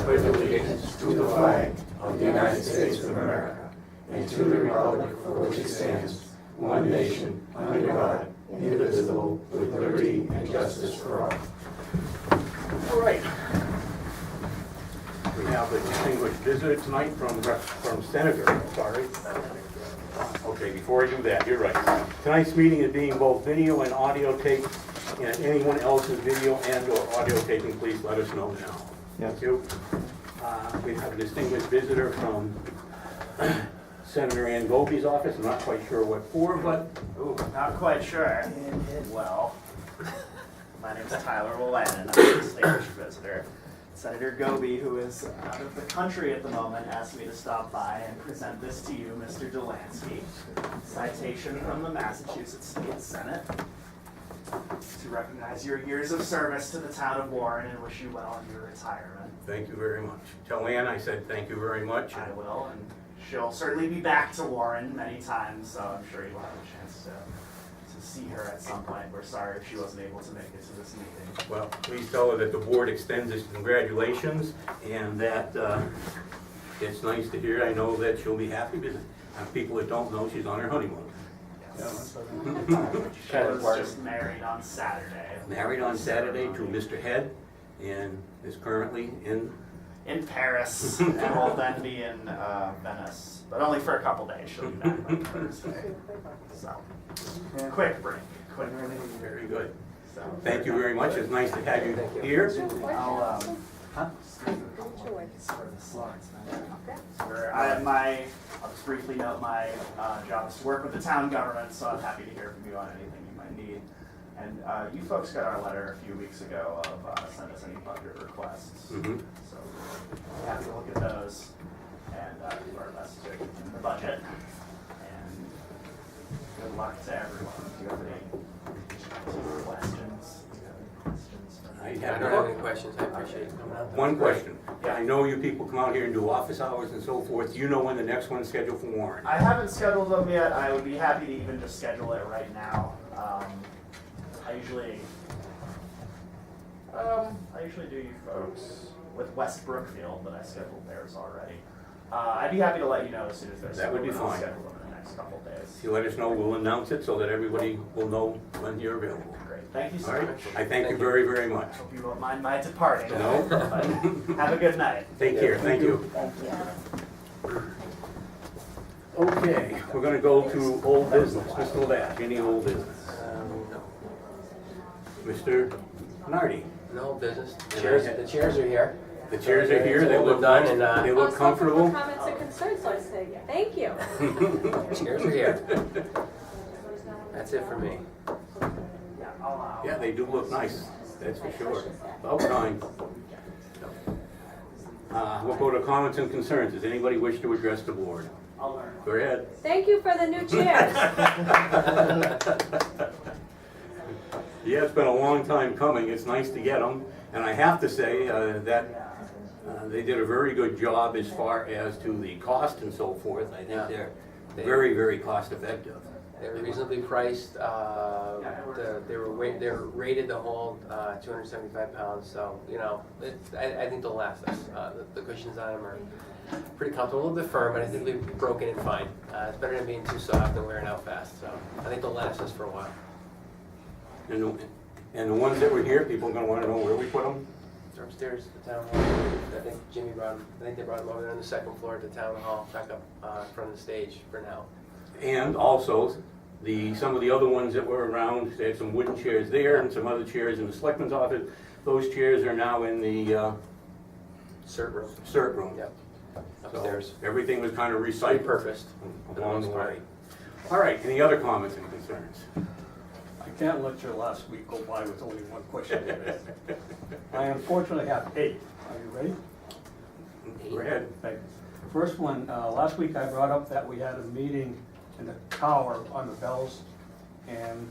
pledge allegiance to the flag of the United States of America and to the republic for which it stands, one nation, under God, indivisible, with liberty and justice for all. All right. We have a distinguished visitor tonight from Senator, sorry. Okay, before I do that, you're right. Tonight's meeting is being both video and audio taped, and anyone else's video and or audio taping, please let us know now. Thank you. We have a distinguished visitor from Senator Ann Gopi's office. I'm not quite sure what for, but... Ooh, not quite sure. Well, my name is Tyler Llewellyn. I'm a distinguished visitor. Senator Gopi, who is out of the country at the moment, asked me to stop by and present this to you, Mr. Delanski. Citation from the Massachusetts State Senate to recognize your years of service to the town of Warren and wish you well in your retirement. Thank you very much. Tell Ann I said thank you very much. I will, and she'll certainly be back to Warren many times, so I'm sure you'll have a chance to see her at some point. We're sorry if she wasn't able to make it to this meeting. Well, please tell her that the board extends its congratulations and that it's nice to hear. I know that she'll be happy because people that don't know, she's on her honeymoon. Yes. She was just married on Saturday. Married on Saturday to Mr. Head and is currently in Paris, and will then be in Venice, but only for a couple days. She'll be back by Thursday. So, quick break. Very good. So, Thank you very much. It's nice to have you here. I'll for the slides, I'll just briefly note my job is to work with the town government, so I'm happy to hear from you on anything you might need. And you folks got our letter a few weeks ago of send us any budget requests. Mm-hmm. So we're happy to look at those and do our best to in the budget. And good luck to everyone. Do you have any questions? I I have don't have any questions. I appreciate you coming out. one question. I know you people come out here and do office hours and so forth. Do you know when the next one's scheduled for Warren? I haven't scheduled them yet. I would be happy to even just schedule it right now. I usually do you folks with West Brookfield, but I scheduled theirs already. I'd be happy to let you know as soon as they're That would be scheduled. I'll fine. schedule them in the next couple of days. If you let us know, we'll announce it so that everybody will know when you're available. Great. Thank you so All right? much. I thank you very, very much. Hope you won't mind my departing. No. But have a good night. Take care. Thank you. Okay, we're going to go to old business. Mr. Lavash, any old business? No. Mr. Nardi? No business. The chairs are here. The chairs are here. They All look done nice. and, They look comfortable. Comments and concerns, so I say thank you. Chairs are here. That's it for me. Yeah, they do look nice. That's for sure. About time. We'll go to comments and concerns. Does anybody wish to address the board? I'll learn. Go ahead. Thank you for the new chairs. Yeah, it's been a long time coming. It's nice to get them. And I have to say that they did a very good job as far as to the cost and so forth. I think they're very, very cost effective. They're reasonably priced. They were rated to hold 275 pounds. So I think they'll last us. The cushions on them are pretty comfortable, a little bit firm, but I think they've broken in fine. It's better than being too soft and wearing out fast. So I think they'll last us for a while. And the ones that were here, people are going to want to know where we put them. They're upstairs at the town hall. I think Jimmy brought them. I think they brought them over there on the second floor at the town hall, back up in front of the stage for now. And also, some of the other ones that were around, they had some wooden chairs there and some other chairs in the Selectmen's office. Those chairs are now in the Cert room. cert room. Yep. So Upstairs. everything was kind of recycled Repurposed. along the way. All right, any other comments and concerns? I can't let your last week go by with only one question. I unfortunately have 8. Are you ready? Go ahead. Thank you. First one, last week I brought up that we had a meeting in the tower on the bells, and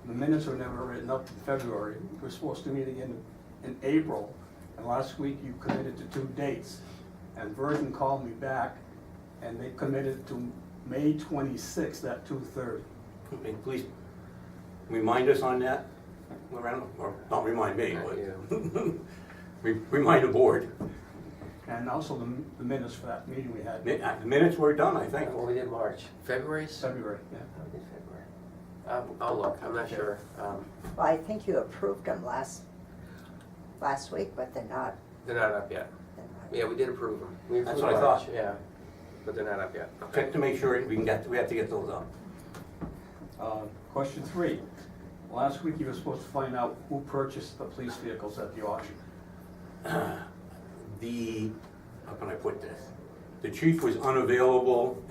the minutes were never written up in February. We're supposed to meet again in April, and last week you committed to 2 dates. And Virgin called me back, and they committed to May 26th at 2:30. Okay, please remind us on that, Lorena, or not remind me, Not but you. remind the board. And also the minutes for that meeting we had, The minutes were done, I think. What we did March, February? February, yeah. We did February. I'll look, I'm not sure. Well, I think you approved them last week, but they're not. They're not up yet. Yeah, we did approve them. We That's approved what I March, thought. yeah, but they're not up yet. Check to make sure we have to get those up. Question 3. Last week you were supposed to find out who purchased the police vehicles at the auction. How can I put this? The chief was unavailable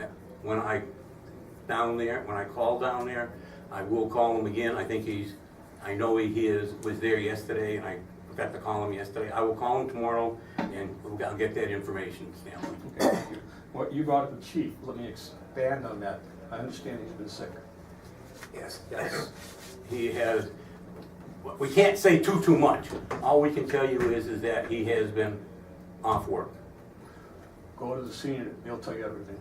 when I called down there. I will call him again. I know he was there yesterday, and I forgot to call him yesterday. I will call him tomorrow, and I'll get that information, Stanley. Okay, thank you. What you brought up the chief, let me expand on that. I understand he's been sick. Yes. He has, we can't say too much. All we can tell you is that he has been off work. Go to the scene, they'll tell you everything.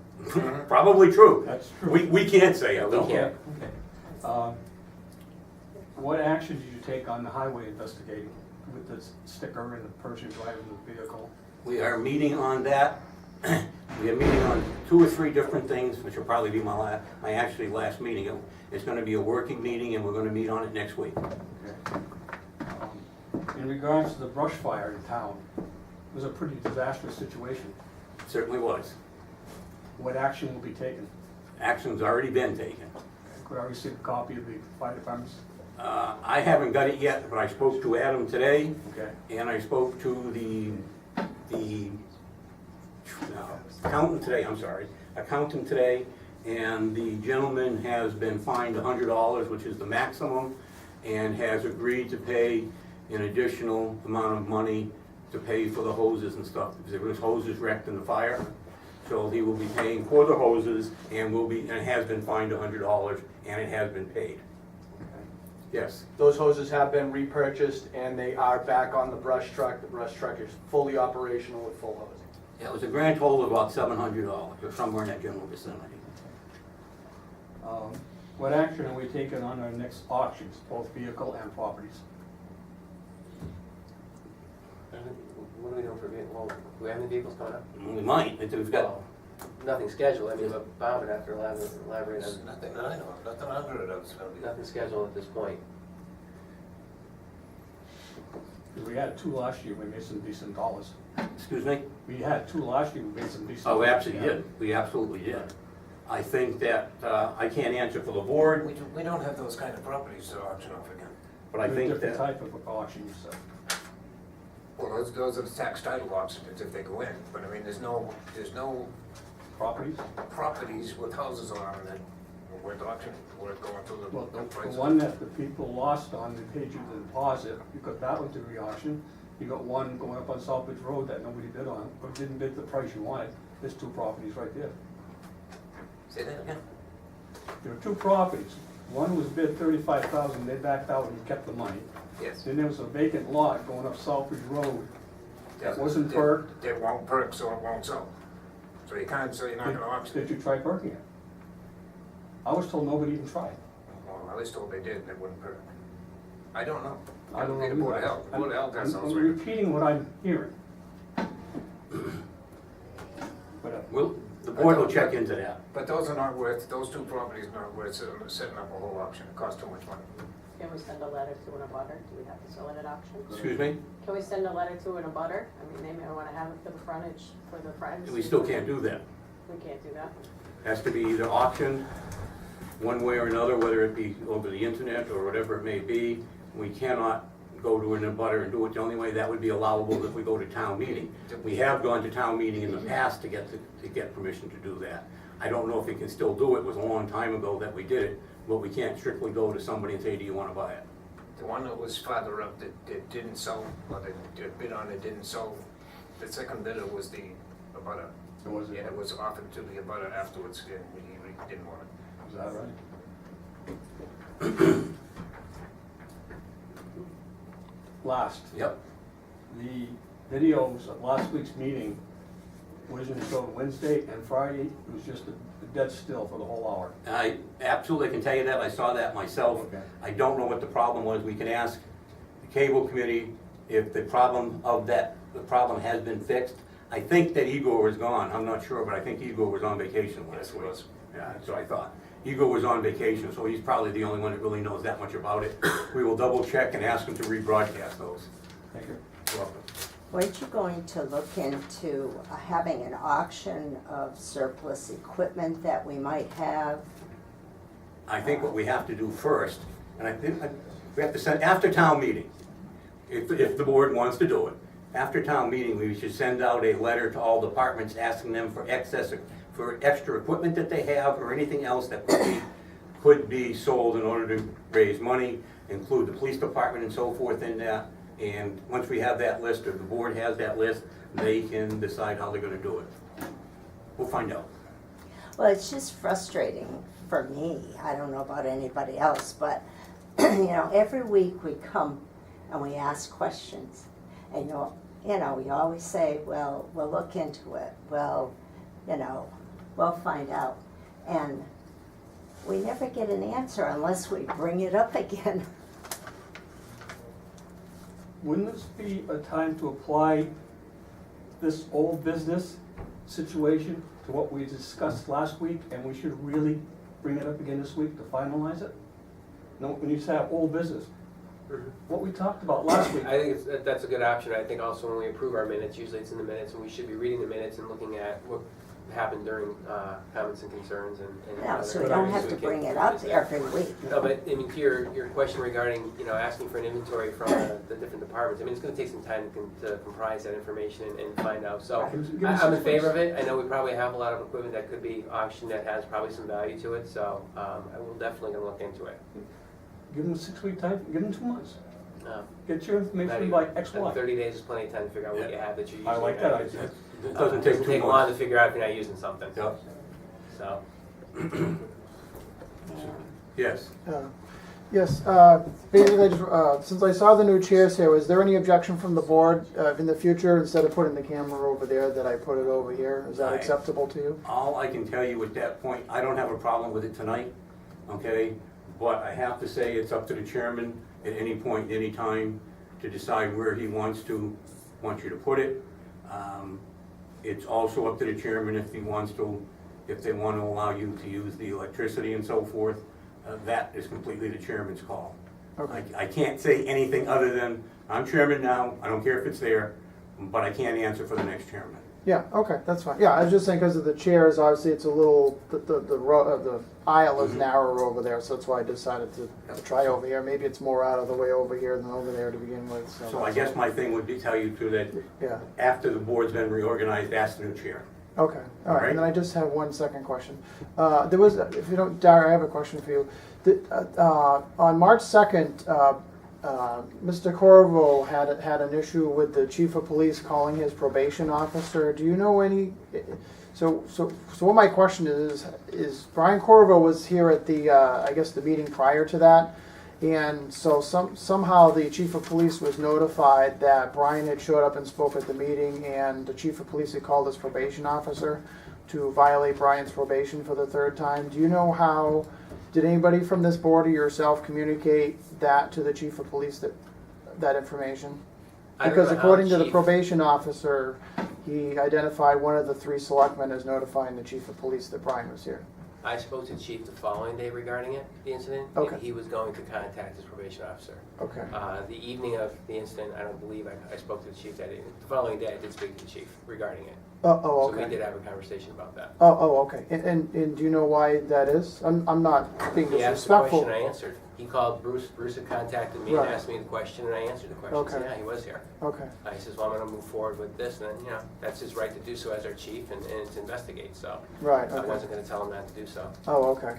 Probably true. That's true. We can't say it, We though. can't. Okay. What action did you take on the highway investigating with the sticker and the person driving the vehicle? We are meeting on that. We are meeting on 2 or 3 different things, which will probably be my actually last meeting. It's gonna be a working meeting, and we're gonna meet on it next week. Okay. In regards to the brush fire in town, it was a pretty disastrous situation. Certainly was. What action will be taken? Action's already been taken. Could I receive a copy of the fire department's? I haven't got it yet, but I spoke to Adam today, Okay. and I spoke to the accountant today, and the gentleman has been fined $100, which is the maximum, and has agreed to pay an additional amount of money to pay for the hoses and stuff, because there was hoses wrecked in the fire. So he will be paying for the hoses, and has been fined $100, and it has been paid. Yes. Those hoses have been repurchased and they are back on the brush truck. The brush truck is fully operational with full hosing. Yeah, it was a grand total of about $700, or somewhere in that general vicinity. What action are we taking on our next auctions, both vehicle and properties? What are we doing for vehicles? Well, do we have any vehicles coming up? We might, we've got, Well, nothing scheduled, I mean, but Bob would have to elaborate There's on, nothing that I know of, nothing I've heard of is gonna be. nothing scheduled at this point. We had 2 last year, we made some decent dollars. excuse me? We had 2 last year, we made some decent. Oh, we dollars. absolutely did, we absolutely did. I think that, I can't answer for the board, We don't have those kind of properties to auction off again. but I They're a think different that, type of auction, you said. Well, those are the tax title auctions if they go in, but I mean, there's no Properties? properties with houses on them that were worth auctioning, worth going through Well, the the prices. one that the people lost on, they paid you the deposit, you got that one to re-auction. You got one going up on Southbridge Road that nobody bid on, or didn't bid the price you wanted. There's 2 properties right there. Say that again? There were 2 properties. One was bid $35,000, they backed out and kept the money. Yes. Then there was a vacant lot going up Southbridge Road that wasn't perked. It won't perk, so it won't sell. So you can't, so you're not gonna auction. Did you try perking it? I was told nobody even tried. Well, at least told they did, and it wouldn't perk. I don't know. I don't know. The Board of Health, Board of Health has I'm those. repeating what I'm hearing. But, the board will check into that. But those are not worth, those 2 properties are not worth setting up a whole auction, it costs too much money. Can we send a letter to an abutter? Do we have to sell it at auction? Excuse me? Can we send a letter to an abutter? I mean, they may wanna have it for the frontage, for the friends. We still can't do that. We can't do that. Has to be either auctioned, one way or another, whether it be over the internet or whatever it may be. We cannot go to an abutter and do it. The only way that would be allowable is if we go to town meeting. We have gone to town meeting in the past to get permission to do that. I don't know if we can still do it. It was a long time ago that we did it, but we can't strictly go to somebody and say, do you want to buy it? The one that was farther up that didn't sell, or the bid on it didn't sell, the second bidder was the abutter. it was, And it was offered to the abutter afterwards, and he didn't want it. is that right? Last, Yep. the videos of last week's meeting wasn't shown Wednesday and Friday. It was just a dead still for the whole hour. I absolutely can tell you that. I saw that myself. Okay. I don't know what the problem was. We can ask the cable committee if the problem has been fixed. I think that Igor was gone, I'm not sure, but I think Igor was on vacation Yes, last he week. was. Yeah, that's what I thought. Igor was on vacation, so he's probably the only one that really knows that much about it. We will double check and ask him to rebroadcast those. Thank you. You're welcome. Weren't you going to look into having an auction of surplus equipment that we might have? I think what we have to do first, and I think we have to send, after town meeting, if the board wants to do it, after town meeting, we should send out a letter to all departments asking them for for extra equipment that they have or anything else that could be sold in order to raise money, include the police department and so forth in that. And once we have that list, or the board has that list, they can decide how they're gonna do it. We'll find out. Well, it's just frustrating for me. I don't know about anybody else, but you know, every week we come and we ask questions, and you know, we always say, well, we'll look into it. Well, you know, we'll find out, and we never get an answer unless we bring it up again. Wouldn't this be a time to apply this old business situation to what we discussed last week, and we should really bring it up again this week to finalize it? No, when you say old business, what we talked about last week. I think that's a good option. I think also when we approve our minutes, usually it's in the minutes, and we should be reading the minutes and looking at what happened during comments and concerns and No, other so we don't areas have we to can bring it up use that. every week. No, but I mean, to your question regarding, you know, asking for an inventory from the different departments, I mean, it's gonna take some time to comprise that information and find out. So Give us I'm in 6 favor of weeks. it. I know we probably have a lot of equipment that could be auctioned that has probably some value to it, so I will definitely gonna look into it. Give them a 6-week time, give them 2 months. Get your Not information even- by X, I think Y. 30 days is plenty of time to figure out what you have that you're using. I like that idea. It doesn't take too long much. to figure out if you're not using something, Yep. so. Yes. Yes, basically, since I saw the new chairs here, was there any objection from the board in the future, instead of putting the camera over there, that I put it over here? Is that Aye. acceptable to you? All I can tell you at that point, I don't have a problem with it tonight, okay? But I have to say, it's up to the chairman at any point, any time, to decide where he wants you to put it. It's also up to the chairman if they want to allow you to use the electricity and so forth. That is completely the chairman's call. Okay. I can't say anything other than, I'm chairman now, I don't care if it's there, but I can't answer for the next chairman. Yeah, okay, that's fine. Yeah, I was just saying, because of the chairs, obviously, it's a little, the aisle is narrower over there, so that's why I decided to try over here. Maybe it's more out of the way over here than over there to begin with, so. So I guess my thing would be tell you too that Yeah. after the board's been reorganized, ask the new chair. Okay, all right, Alright. and then I just have one second question. There was, if you don't, Dario, I have a question for you. On March 2nd, Mr. Corvo had an issue with the chief of police calling his probation officer. Do you know any, so what my question is Brian Corvo was here at the, I guess, the meeting prior to that, and so somehow the chief of police was notified that Brian had showed up and spoke at the meeting, and the chief of police had called his probation officer to violate Brian's probation for the 3rd time. Do you know how, did anybody from this board or yourself communicate that to the chief of police, that information? I don't Because know how according to the chief- probation officer, he identified one of the 3 selectmen as notifying the chief of police that Brian was here. I spoke to the chief the following day regarding it, the incident, Okay. and he was going to contact his probation officer. Okay. The evening of the incident, I don't believe I spoke to the chief that evening. The following day, I did speak to the chief regarding it. Oh, So we okay. did have a conversation about that. Oh, okay. And do you know why that is? I'm not being He asked the disrespectful. question, I answered. He called Bruce had contacted me and Right. asked me the question, and I answered the question. Okay. So, yeah, he was here. Okay, He says, well, I'm gonna move forward with this, and then, you know, that's his right to do so as our chief and to investigate, so. right, I okay. wasn't gonna tell him not to do so. Oh, okay.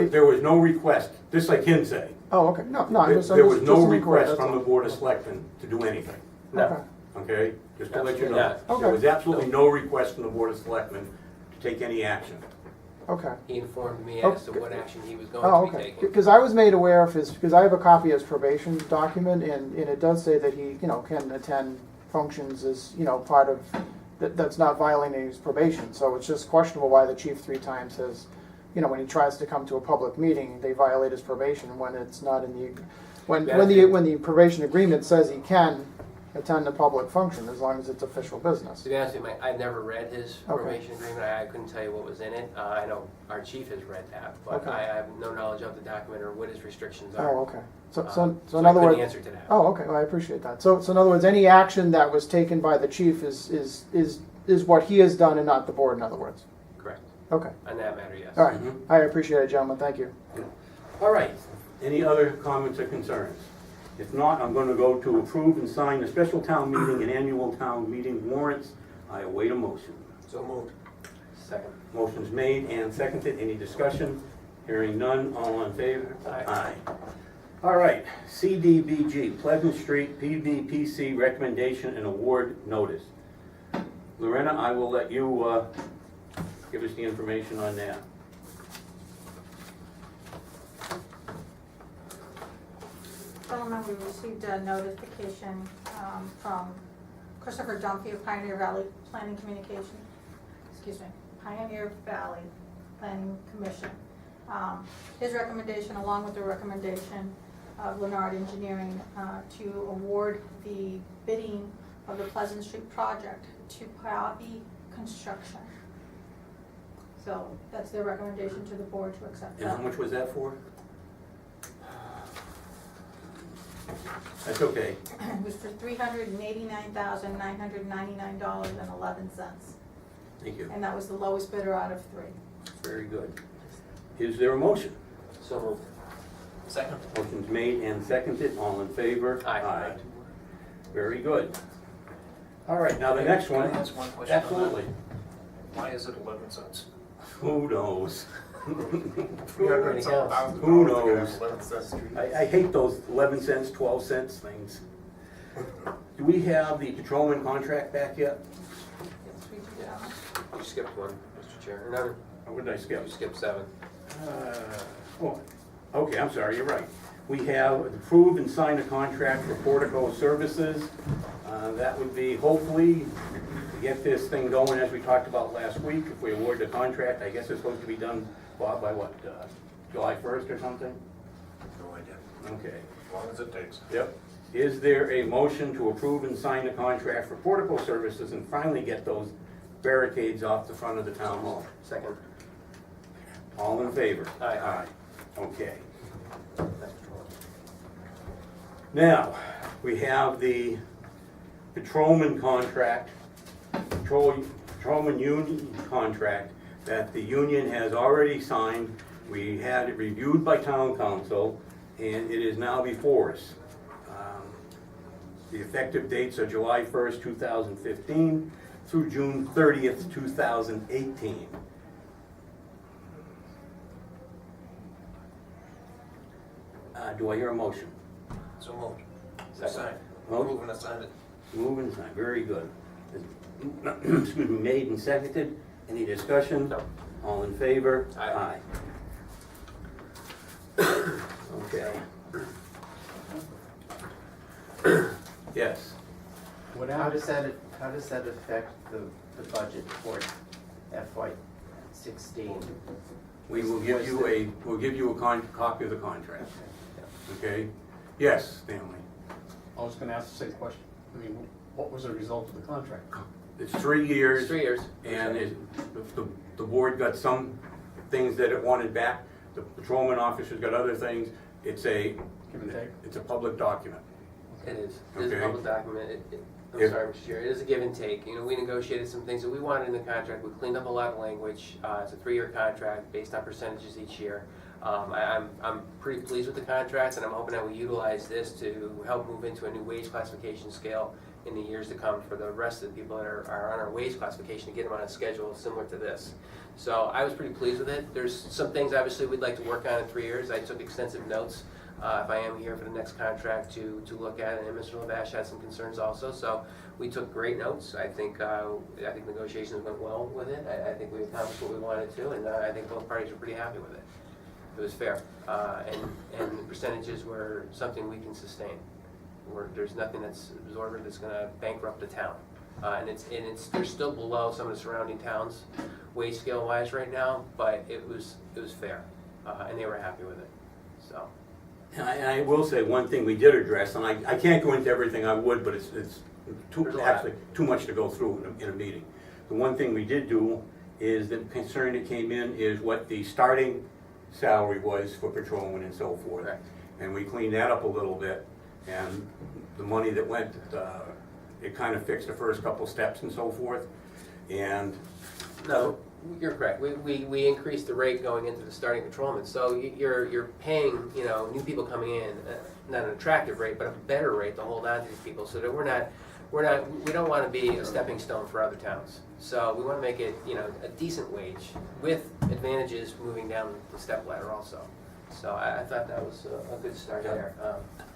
There was no request, just like him say. Oh, okay. No, I'm just. There was no just an inquiry, request that's from the all. board of selectmen to do anything, Okay. okay? Just to let you Absolutely know. not. Okay. There was absolutely no request from the board of selectmen to take any action. Okay. He informed me as to Okay. what action he was going Oh, to be okay. taking. Because I was made aware of his, because I have a copy of his probation document, and it does say that he, can attend functions as, part of, that's not violating his probation. So it's just questionable why the chief 3 times has, when he tries to come to a public meeting, they violate his probation when it's not in the, when the probation agreement says he can attend a public function as long as it's official business. To be honest with you, I never read his Okay. probation agreement. I couldn't tell you what was in it. I know our chief has read that, but Okay. I have no knowledge of the document or what his restrictions are. Oh, okay. So So in I other couldn't words. answer to that. Oh, okay, well, I appreciate that. So in other words, any action that was taken by the chief is what he has done and not the board, in other words? Correct. Okay, On that matter, yes. all right. Mhm. I appreciate it, gentlemen, thank you. All right, any other comments or concerns? If not, I'm gonna go to approve and sign the special town meeting and annual town meeting warrants. I await a motion. So moved. Second. Motion's made and seconded. Any discussion? Hearing none, all in favor? Aye. All right, CDBG, Pleasant Street PVPC recommendation and award notice. Lorena, I will let you give us the information on that. Gentlemen, we received a notification from Christopher Dunphy of Pioneer Valley Planning Communication, Pioneer Valley Planning Commission. His recommendation, along with the recommendation of Leonard Engineering, to award the bidding of the Pleasant Street project to Piabi Construction. So that's their recommendation to the board to accept And how that. much was that for? That's okay. It was for $389,999.11, Thank you. and that was the lowest bidder out of three. Very good. Is there a motion? So moved. Second. Motion's made and seconded. All in favor? Aye. Very good. All right, now the next one. Can I ask one question on that? Absolutely. Why is it 11 cents? Who knows? We got rid of some $1,000 Who to get knows? 11 cents. I hate those 11 cents, 12 cents things. Do we have the patrolman contract back yet? Yes, we do Yeah. that. You skipped one, Mr. Chair. No, Or what did I skip? you skipped 7. Oh, okay, I'm sorry, you're right. We have approved and signed a contract for portico services. That would be hopefully to get this thing going as we talked about last week. If we award the contract, I guess it's supposed to be done by what, July 1st or something? No idea. Okay. As long as it takes. Yep. Is there a motion to approve and sign the contract for portico services and finally get those barricades off the front of the town hall? Second. All in favor? Aye. Okay. Now, we have the patrolman contract, patrolman union contract that the union has already signed. We had it reviewed by town council, and it is now before us. The effective dates are July 1st, 2015 through June 30th, 2018. Do I hear a motion? So moved. Second. Sign. Motion. Move and assign it. Move and sign, very good. Excuse me, made and seconded. Any discussion? No. All in favor? Aye. Okay. Yes. How does that affect the budget for FY16? We will give you a copy of the contract. Okay? Yes, Stanley. I was gonna ask the same question. I mean, what was the result of the contract? It's 3 years. It's 3 years. And the board got some things that it wanted back. The patrolman officer's got other things. It's a Give and take? It's a public document. It is. It is a Okay. public document. I'm If- sorry, Mr. Chair. It is a give and take. You know, we negotiated some things that we wanted in the contract. We cleaned up a lot of language. It's a 3-year contract based on percentages each year. I'm pretty pleased with the contract, and I'm hoping that we utilize this to help move into a new wage classification scale in the years to come for the rest of the people that are on our wage classification, to get them on a schedule similar to this. So I was pretty pleased with it. There's some things obviously we'd like to work on in 3 years. I took extensive notes if I am here for the next contract to look at, and Mr. Lavash had some concerns also. So we took great notes. I think negotiations went well with it. I think we accomplished what we wanted to, and I think both parties were pretty happy with it. It was fair, and the percentages were something we can sustain. There's nothing that's absorbent that's going to bankrupt the town, and they're still below some of the surrounding towns, wage scale wise right now. But it was fair, and they were happy with it. So And I will say one thing we did address, and I can't go into everything I would, but it's too, There's a lot. actually too much to go through in a meeting. The one thing we did do is the concern that came in is what the starting salary was for patrolmen and so forth. Correct. And we cleaned that up a little bit, and the money that went, it kind of fixed the first couple steps and so forth. And No, you're correct. We increased the rate going into the starting patrolman. So you're paying, you know, new people coming in, not an attractive rate, but a better rate to hold on to these people so that we don't want to be a stepping stone for other towns. So we want to make it, you know, a decent wage with advantages moving down the step ladder also. So I thought that was a good start there.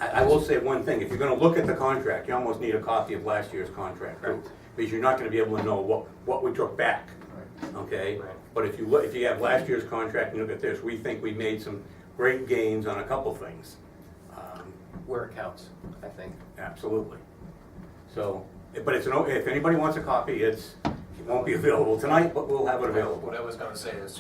I will say one thing, if you're gonna look at the contract, you almost need a copy of last year's contract, too, Correct. because you're not gonna be able to know what we took back, okay? Right. But if you have last year's contract and look at this, we think we made some great gains on a couple things. Where it counts, I think. Absolutely. So, but if anybody wants a copy, it won't be available tonight, but we'll have it available. What I was gonna say is,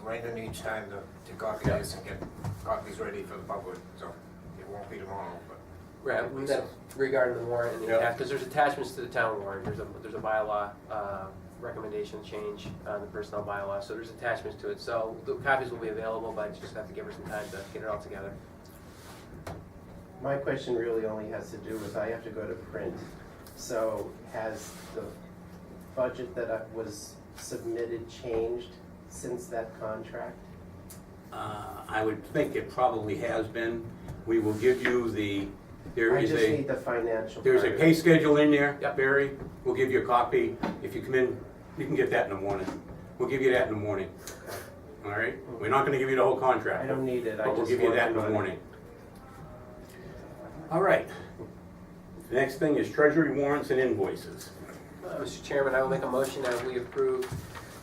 Raymond needs time to copy this and get copies ready for the public, so it won't be tomorrow, but. Right, that regarding the warrant and the Yeah. because there's attachments to the town warrant. There's a bylaw recommendation change on the personnel bylaw, so there's attachments to it. So the copies will be available, but you just have to give her some time to get it all together. My question really only has to do with, I have to go to print. So has the budget that was submitted changed since that contract? I would think it probably has been. We will give you I just need the financial. There's a part. pay schedule in there, Yep. Barry. We'll give you a copy. If you come in, you can get that in the morning. We'll give you that in the morning. All right? We're not gonna give you the whole contract. I don't need it, I But we'll just give you want that in the money. morning. All right. The next thing is treasury warrants and invoices. Mr. Chairman, I will make a motion that we approve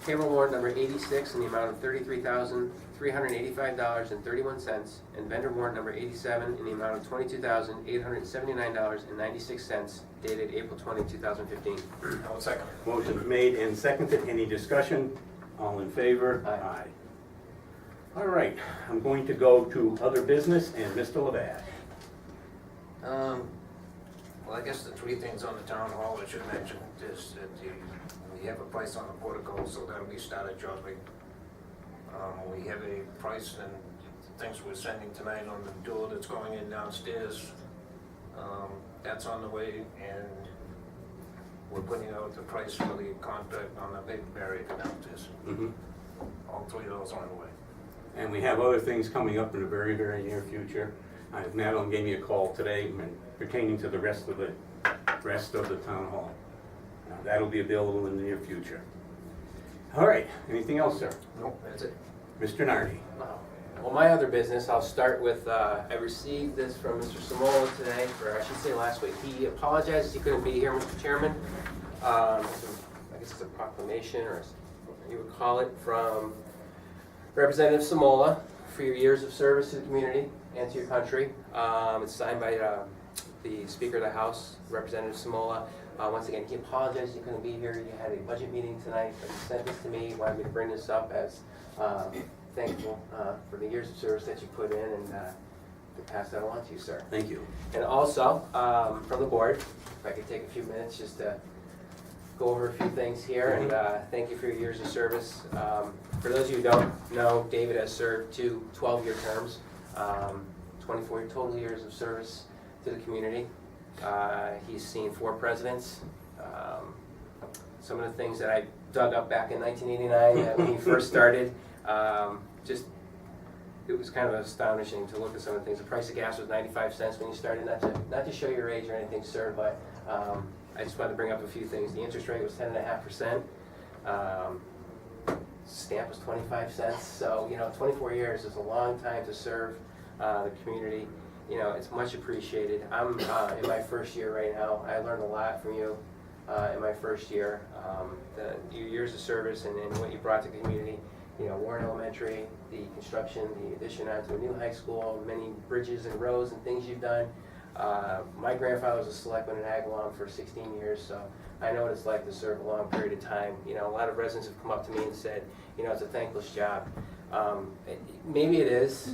payroll warrant number 86 in the amount of $33,385.31 and vendor warrant number 87 in the amount of $22,879.96 dated April 20, 2015. I will second. Motion's made and seconded. Any discussion? All in favor? Aye. All right, I'm going to go to other business and Mr. Lavash. Well, I guess the three things on the town hall I should mention is that we have a price on the portico, so that'll be started shortly. We have a price and things we're sending tonight on the door that's going in downstairs. That's on the way, and we're putting out the price for the contract on the big barrier downstairs. Mhm. All three of those on the way. And we have other things coming up in the very, very near future. Madeline gave me a call today pertaining to the rest of the town hall. That'll be available in the near future. All right, anything else, sir? Nope, that's it. Mr. Nardi. Well, my other business, I'll start with, I received this from Mr. Samola today, or I should say last week. He apologizes he couldn't be here, Mr. Chairman. I guess it's a proclamation, or you would call it, from Representative Samola for your years of service to the community and to your country. It's signed by the Speaker of the House, Representative Samola. Once again, he apologized he couldn't be here. He had a budget meeting tonight, but he sent this to me, wanted me to bring this up as thankful for the years of service that you put in, and to pass that along to you, sir. Thank you. And also, from the board, if I could take a few minutes just to go over a few things here, and thank you for your years of service. For those of you who don't know, David has served 2 12-year terms, 24 total years of service to the community. He's seen 4 presidents. Some of the things that I dug up back in 1989 when he first started, it was kind of astonishing to look at some of the things. The price of gas was 95 cents when you started, not to show your age or anything, sir, but I just wanted to bring up a few things. The interest rate was 10.5%. Stamp was 25 cents. So, 24 years is a long time to serve the community. It's much appreciated. I'm in my first year right now. I learned a lot from you in my first year. Your years of service and what you brought to the community. Warren Elementary, the construction, the addition onto a new high school, many bridges and roads and things you've done. My grandfather was a selectman in Agawam for 16 years, so I know what it's like to serve a long period of time. A lot of residents have come up to me and said, it's a thankless job. Maybe it is,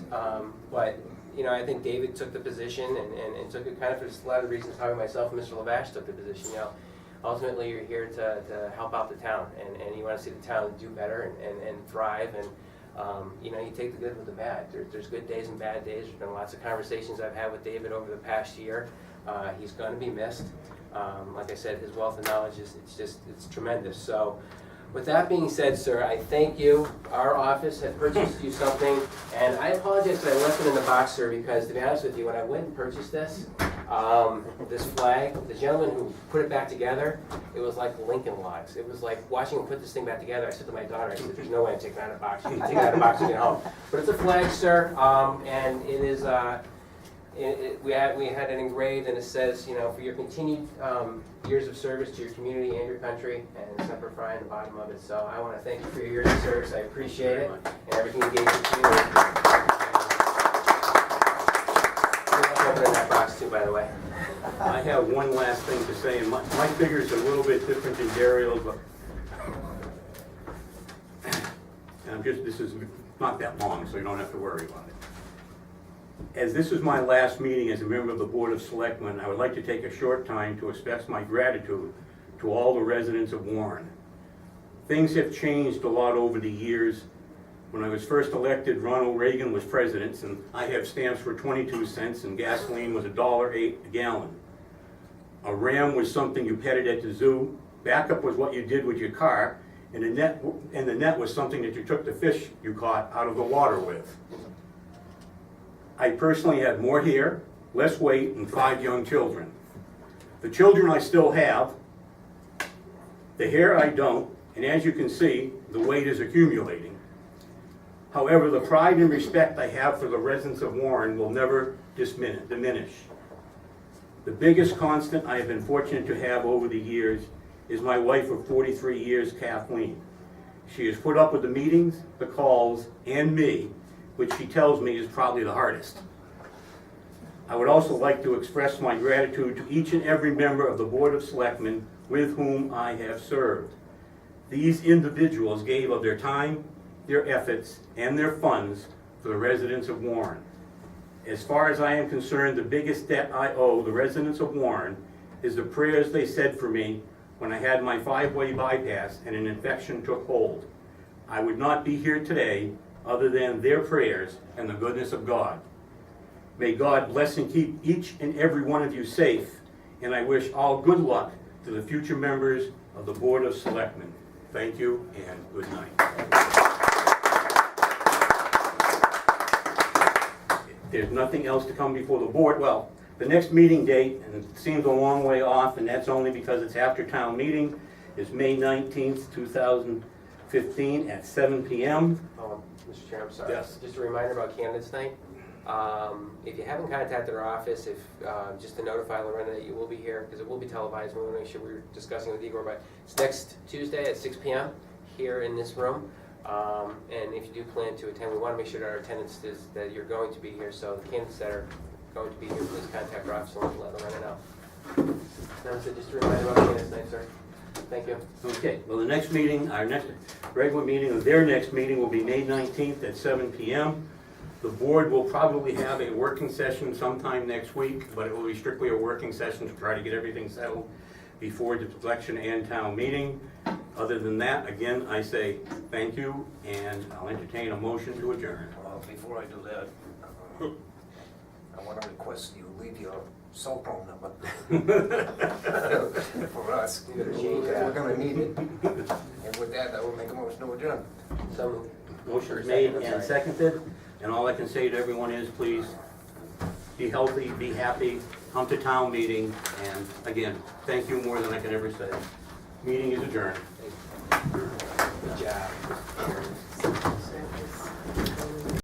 but you know, I think David took the position and took it kind of for a lot of reasons how myself and Mr. Lavash took the position, you know. Ultimately, you're here to help out the town, and you want to see the town do better and thrive, and you know, you take the good with the bad. There's good days and bad days. There's been lots of conversations I've had with David over the past year. He's going to be missed. Like I said, his wealth of knowledge it's tremendous. So, with that being said, sir, I thank you. Our office had purchased you something, and I apologize that I left it in the box, sir, because to be honest with you, when I went and purchased this, this flag, the gentleman who put it back together, it was like Lincoln Logs. It was like watching him put this thing back together. I said to my daughter, I said, there's no way I'm taking it out of the box. You can take it out of the box and get home. But it's a flag, sir, and it is, we had it engraved, and it says, you know, for your continued years of service to your community and your country, and Semper Fi on the bottom of it. So I want to thank you for your years of service. I appreciate it, and everything you gave to the community. Open in that box too, by the way. I have one last thing to say, and my figure's a little bit different than Dario's, but and this is not that long, so you don't have to worry about it. As this is my last meeting as a member of the Board of Selectmen, I would like to take a short time to express my gratitude to all the residents of Warren. Things have changed a lot over the years. When I was first elected, Ronald Reagan was president, and I have stamps for 22 cents, and gasoline was $1.08 a gallon. A ram was something you petted at the zoo. Backup was what you did with your car, and the net was something that you took the fish you caught out of the water with. I personally had more hair, less weight, and 5 young children. The children I still have, the hair I don't, and as you can see, the weight is accumulating. However, the pride and respect I have for the residents of Warren will never diminish. The biggest constant I have been fortunate to have over the years is my wife of 43 years, Kathleen. She has put up with the meetings, the calls, and me, which she tells me is probably the hardest. I would also like to express my gratitude to each and every member of the Board of Selectmen with whom I have served. These individuals gave of their time, their efforts, and their funds for the residents of Warren. As far as I am concerned, the biggest debt I owe the residents of Warren is the prayers they said for me when I had my 5-way bypass and an infection took hold. I would not be here today other than their prayers and the goodness of God. May God bless and keep each and every one of you safe, and I wish all good luck to the future members of the Board of Selectmen. Thank you and good night. There's nothing else to come before the board. Well, the next meeting date, and it seems a long way off, and that's only because it's after town meeting, is May 19th, 2015 at 7 p.m. Mr. Chair, I'm sorry. Yes. Just a reminder about candidates night. If you haven't contacted our office, just to notify Lorena that you will be here, because it will be televised, we want to make sure we're discussing with Igor, but it's next Tuesday at 6 p.m. here in this room. And if you do plan to attend, we want to make sure that our attendance is that you're going to be here. So the candidates that are going to be here, please contact our office and let Lorena know. That's it. Just a reminder about candidates night, sir. Thank you. Okay, well, the next meeting, our next regular meeting, or their next meeting will be May 19th at 7 p.m. The board will probably have a working session sometime next week, but it will be strictly a working session to try to get everything settled before the election and town meeting. Other than that, again, I say thank you, and I'll entertain a motion to adjourn. Before I do that, I want to request you leave your cell phone number for us. You're gonna change that. We're going to need it. And with that, I will make a motion to adjourn. So, Motion made and seconded, and all I can say to everyone is, please be healthy, be happy, come to town meeting, and again, thank you more than I can ever say. Meeting is adjourned. good job.